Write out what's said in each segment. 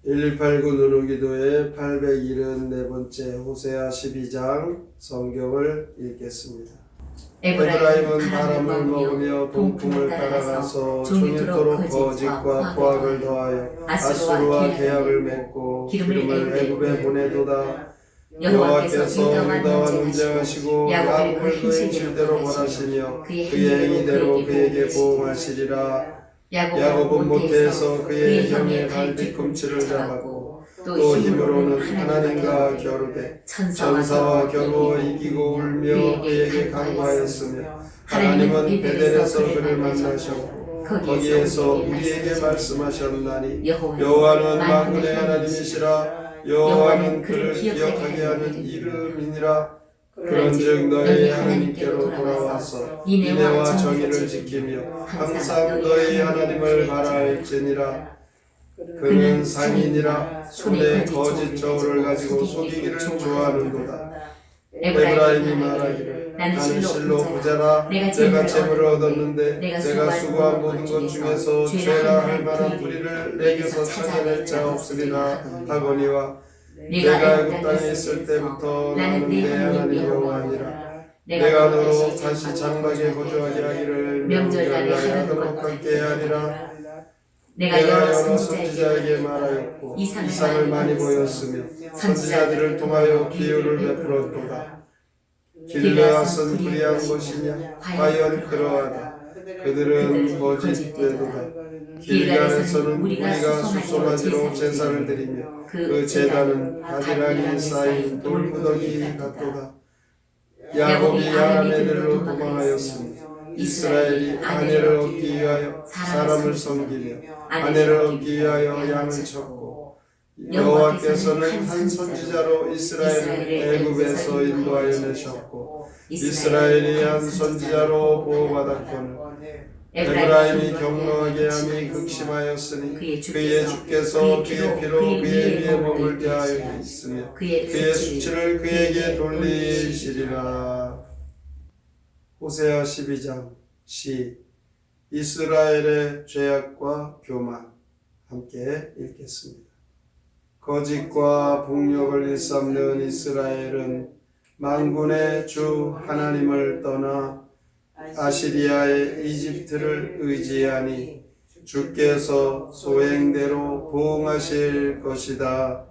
1189 누누기도의 874번째 호세아 12장 성경을 읽겠습니다. 에브라임은 바람을 먹으며 동풍을 따라가서 종일토록 거짓과 포악을 더하여 아수르와 계약을 맺고 기름을 애굽에 보내도다. 여호와께서 유다와 논쟁하시고 야곱을 그 행실대로 벌하시며 그의 행위대로 그에게 보응하시리라. 야곱은 모태에서 그의 형의 발 뒤꿈치를 잡았고 또 힘으로는 하나님과 겨루되 천사와 겨루어 이기고 울며 그에게 강구하였으며 하나님은 베델에서 그를 만나셨고 거기에서 우리에게 말씀하셨나니 여호와는 만군의 하나님이시라. 여호와는 그를 기억하게 하는 이름이니라. 그런즉 너희 하나님께로 돌아와서 인애와 정의를 지키며 항상 너희 하나님을 바라할지니라. 그는 상인이라 손에 거짓 저울을 가지고 속이기를 좋아하는도다. 에브라임이 말하기를 나는 실로 부자라. 내가 재물을 얻었는데 내가 수고한 모든 것 중에서 죄라 할 만한 불의를 내게서 찾아낼 자 없으리라 하거니와 내가 애굽 땅에 있을 때부터 나는 내 하나님 여호와니라. 내가 너로 다시 장막에 거주하게 하기를 명절날에 하도록 갖게 하리라. 내가 여러 선지자에게 말하였고 이상을 많이 보였으며 선지자들을 통하여 기유를 베풀었도다. 길르앗은 불의한 것이냐? 과연 그러하다. 그들은 거짓되도다. 길갈에서는 우리가 수송아지로 제사를 드리며 그 제단은 바디랑이 쌓인 돌무더기 같도다. 야곱이 아내들로 도망하였으며 이스라엘이 아내를 얻기 위하여 사람을 섬기며 아내를 얻기 위하여 양을 쳤고 여호와께서는 한 선지자로 이스라엘을 애굽에서 인도하여 내셨고 이스라엘이 한 선지자로 보호받았거늘 에브라임이 경노하게 함이 극심하였으니 그의 주께서 그의 피로 그의 위에 먹을 대하여 있으며 그의 수치를 그에게 돌리시리라. 호세아 12장 시 이스라엘의 죄악과 교만 함께 읽겠습니다. 거짓과 폭력을 일삼는 이스라엘은 만군의 주 하나님을 떠나 아시리아의 이집트를 의지하니 주께서 소행대로 보응하실 것이다.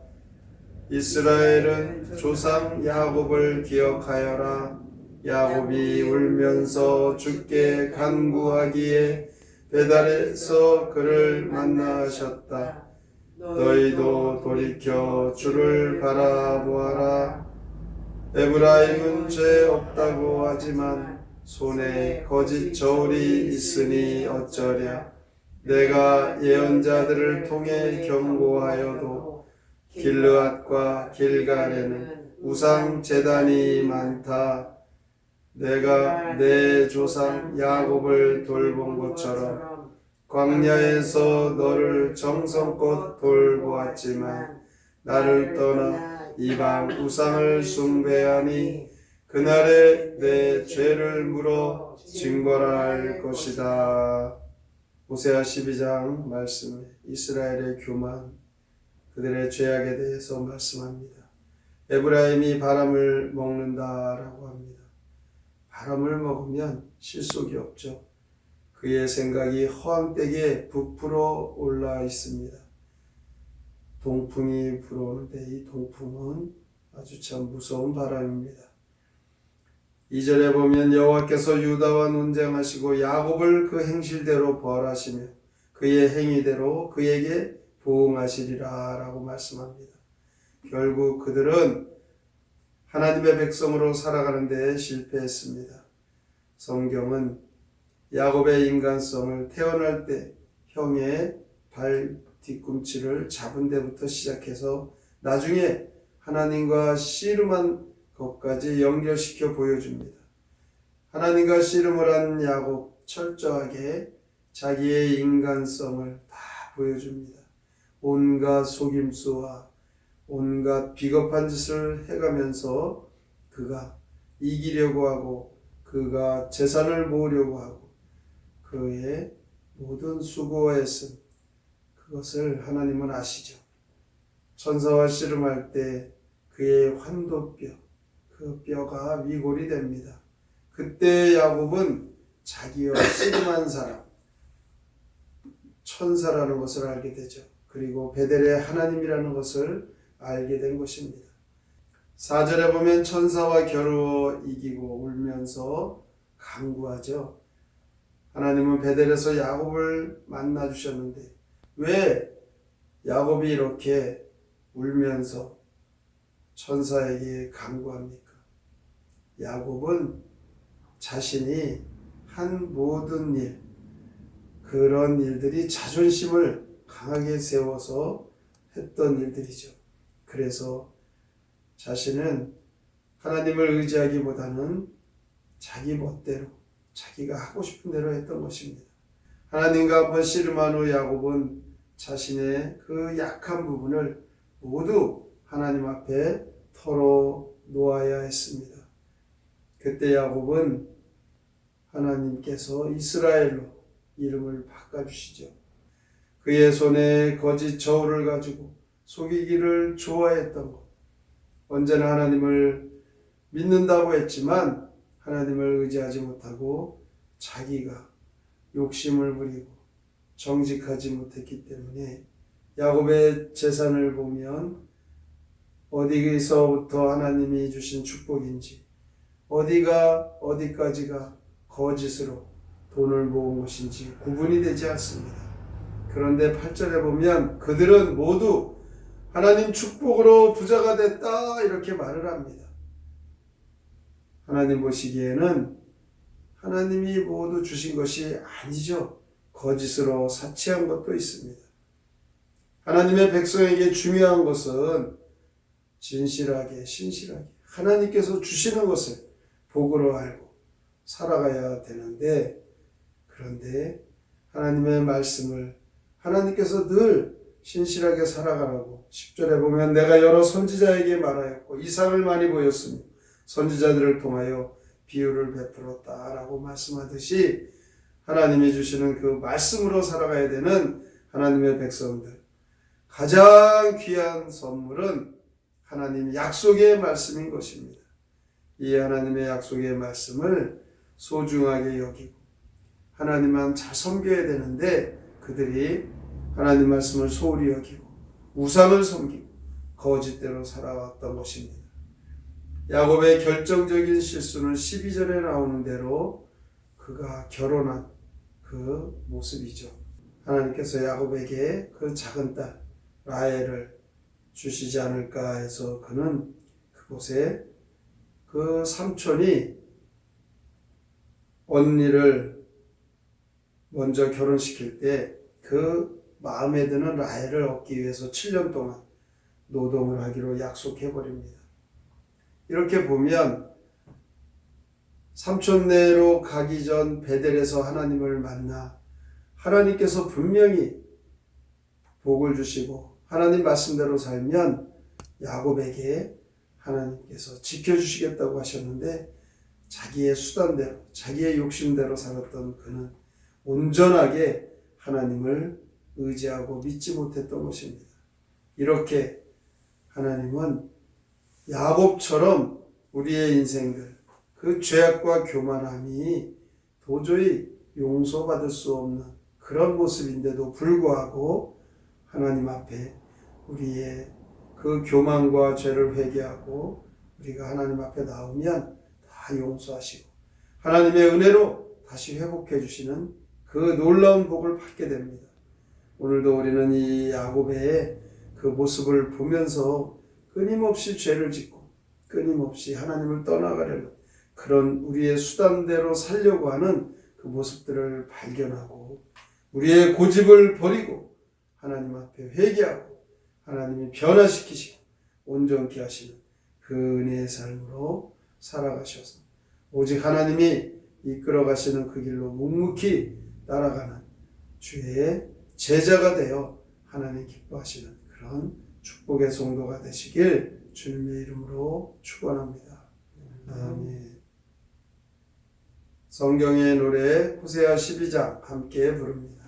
이스라엘은 조상 야곱을 기억하여라. 야곱이 울면서 주께 간구하기에 베델에서 그를 만나셨다. 너희도 돌이켜 주를 바라보아라. 에브라임은 죄 없다고 하지만 손에 거짓 저울이 있으니 어쩌랴. 내가 예언자들을 통해 경고하여도 길르앗과 길갈에는 우상 제단이 많다. 내가 내 조상 야곱을 돌본 것처럼 광야에서 너를 정성껏 돌보았지만 나를 떠나 이방 우상을 숭배하니 그날에 내 죄를 물어 징벌할 것이다. 호세아 12장 말씀에 이스라엘의 교만, 그들의 죄악에 대해서 말씀합니다. 에브라임이 바람을 먹는다라고 합니다. 바람을 먹으면 실속이 없죠. 그의 생각이 허황되게 부풀어 올라 있습니다. 동풍이 불어오는데 이 동풍은 아주 참 무서운 바람입니다. 2절에 보면 여호와께서 유다와 논쟁하시고 야곱을 그 행실대로 벌하시며 그의 행위대로 그에게 보응하시리라 라고 말씀합니다. 결국 그들은 하나님의 백성으로 살아가는 데 실패했습니다. 성경은 야곱의 인간성을 태어날 때 형의 발 뒤꿈치를 잡은 데부터 시작해서 나중에 하나님과 씨름한 것까지 연결시켜 보여줍니다. 하나님과 씨름을 한 야곱 철저하게 자기의 인간성을 다 보여줍니다. 온갖 속임수와 온갖 비겁한 짓을 해가면서 그가 이기려고 하고 그가 재산을 모으려고 하고 그의 모든 수고와 애씀 그것을 하나님은 아시죠. 천사와 씨름할 때 그의 환도뼈, 그 뼈가 위골이 됩니다. 그때 야곱은 자기와 씨름한 사람, 천사라는 것을 알게 되죠. 그리고 베델의 하나님이라는 것을 알게 된 것입니다. 4절에 보면 천사와 겨루어 이기고 울면서 간구하죠. 하나님은 베델에서 야곱을 만나 주셨는데 왜 야곱이 이렇게 울면서 천사에게 간구합니까? 야곱은 자신이 한 모든 일, 그런 일들이 자존심을 강하게 세워서 했던 일들이죠. 그래서 자신은 하나님을 의지하기보다는 자기 멋대로, 자기가 하고 싶은 대로 했던 것입니다. 하나님과 한번 씨름한 후 야곱은 자신의 그 약한 부분을 모두 하나님 앞에 털어 놓아야 했습니다. 그때 야곱은 하나님께서 이스라엘로 이름을 바꿔주시죠. 그의 손에 거짓 저울을 가지고 속이기를 좋아했던 것, 언제나 하나님을 믿는다고 했지만 하나님을 의지하지 못하고 자기가 욕심을 부리고 정직하지 못했기 때문에 야곱의 재산을 보면 어디서부터 하나님이 주신 축복인지, 어디까지가 거짓으로 돈을 모은 것인지 구분이 되지 않습니다. 그런데 8절에 보면 그들은 모두 하나님 축복으로 부자가 됐다 이렇게 말을 합니다. 하나님 보시기에는 하나님이 모두 주신 것이 아니죠. 거짓으로 사치한 것도 있습니다. 하나님의 백성에게 중요한 것은 진실하게, 신실하게 하나님께서 주시는 것을 복으로 알고 살아가야 되는데, 그런데 하나님의 말씀을 하나님께서 늘 신실하게 살아가라고 10절에 보면 내가 여러 선지자에게 말하였고 이상을 많이 보였으며 선지자들을 통하여 비유를 베풀었다라고 말씀하듯이 하나님이 주시는 그 말씀으로 살아가야 되는 하나님의 백성들, 가장 귀한 선물은 하나님 약속의 말씀인 것입니다. 이 하나님의 약속의 말씀을 소중하게 여기고 하나님만 잘 섬겨야 되는데 그들이 하나님 말씀을 소홀히 여기고 우상을 섬기고 거짓대로 살아왔던 것입니다. 야곱의 결정적인 실수는 12절에 나오는 대로 그가 결혼한 그 모습이죠. 하나님께서 야곱에게 그 작은 딸 라헬을 주시지 않을까 해서 그는 그곳에 그 삼촌이 언니를 먼저 결혼시킬 때 그 마음에 드는 라헬을 얻기 위해서 7년 동안 노동을 하기로 약속해버립니다. 이렇게 보면 삼촌네로 가기 전 베델에서 하나님을 만나 하나님께서 분명히 복을 주시고 하나님 말씀대로 살면 야곱에게 하나님께서 지켜주시겠다고 하셨는데 자기의 수단대로 자기의 욕심대로 살았던 그는 온전하게 하나님을 의지하고 믿지 못했던 것입니다. 이렇게 하나님은 야곱처럼 우리의 인생들 그 죄악과 교만함이 도저히 용서받을 수 없는 그런 모습인데도 불구하고 하나님 앞에 우리의 그 교만과 죄를 회개하고 우리가 하나님 앞에 나오면 다 용서하시고 하나님의 은혜로 다시 회복해 주시는 그 놀라운 복을 받게 됩니다. 오늘도 우리는 이 야곱의 그 모습을 보면서 끊임없이 죄를 짓고 끊임없이 하나님을 떠나가려는 그런 우리의 수단대로 살려고 하는 그 모습들을 발견하고 우리의 고집을 버리고 하나님 앞에 회개하고 하나님이 변화시키시고 온전케 하시는 그 은혜의 삶으로 살아가셔서 오직 하나님이 이끌어 가시는 그 길로 묵묵히 따라가는 주의 제자가 되어 하나님 기뻐하시는 그런 축복의 성도가 되시길 주님의 이름으로 축원합니다. 아멘. 성경의 노래 호세아 12장 함께 부릅니다.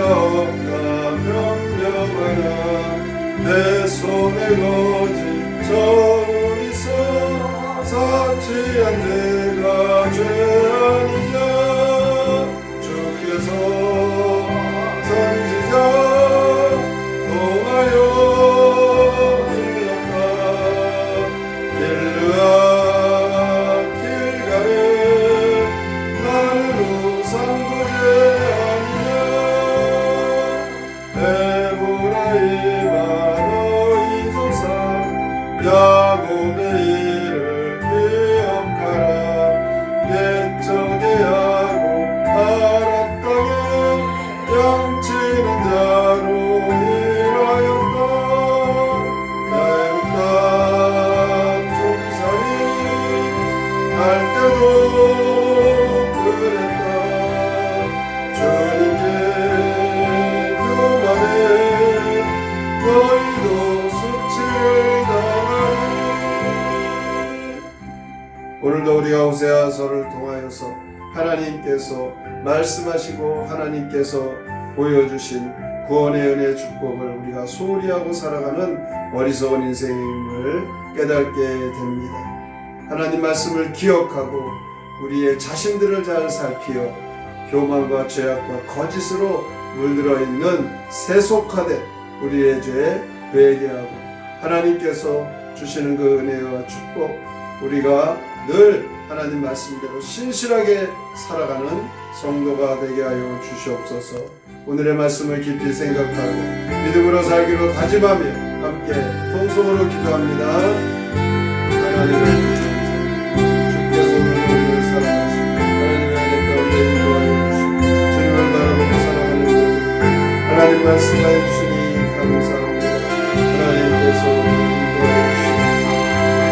없다 명령하라. 내 손에 거진 저울이서 사치한 죄가 죄 아니냐. 주께서 선지자 통하여 일렀다. 길르아 길가에 나는 우상도 죄 아니냐. 에브라임아 너희 조상 야곱의 일을 기억하라. 옛적의 야곱 아랍 땅에 양치는 자로 일하였다. 야곱 땅 종살이 할 때도 그랬다. 주님께 교만해 너희도 수치를 당하리. 오늘도 우리가 호세아서를 통하여서 하나님께서 말씀하시고 하나님께서 보여주신 구원의 은혜 축복을 우리가 소홀히 하고 살아가는 어리석은 인생임을 깨닫게 됩니다. 하나님 말씀을 기억하고 우리의 자신들을 잘 살피어 교만과 죄악과 거짓으로 물들어 있는 세속화된 우리의 죄 회개하고 하나님께서 주시는 그 은혜와 축복 우리가 늘 하나님 말씀대로 신실하게 살아가는 성도가 되게 하여 주시옵소서. 오늘의 말씀을 깊이 생각하고 믿음으로 살기로 다짐하며 함께 통성으로 기도합니다. 하나님의 주께서 오늘 사랑하시고 하나님의 은혜 가운데 인도하여 주시고 주님을 바라보고 살아가는 것 하나님 말씀하여 주시니 감사합니다. 하나님께서 인도하여 주시고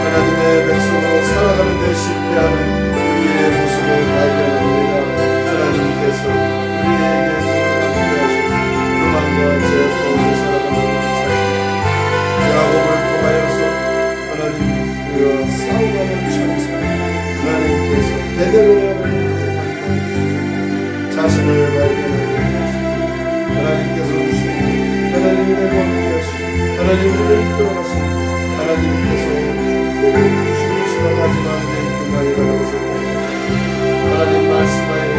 하나님의 백성으로 살아가는 데 실패하는 우리의 모습을 발견합니다. 하나님께서 우리에게 함께하셔서 교만과 죄 가운데 살아가는 사실 야곱을 통하여서 하나님 우리와 싸우가는 천사 하나님께서 대대로 자신을 발견하게 하시고 하나님께서 오시고 하나님의 은혜가 함께하시고 하나님의 은혜를 이끌어가시고 하나님께서 주시는 시간 마지막 내 그만이라고 생각합니다. 하나님 말씀하여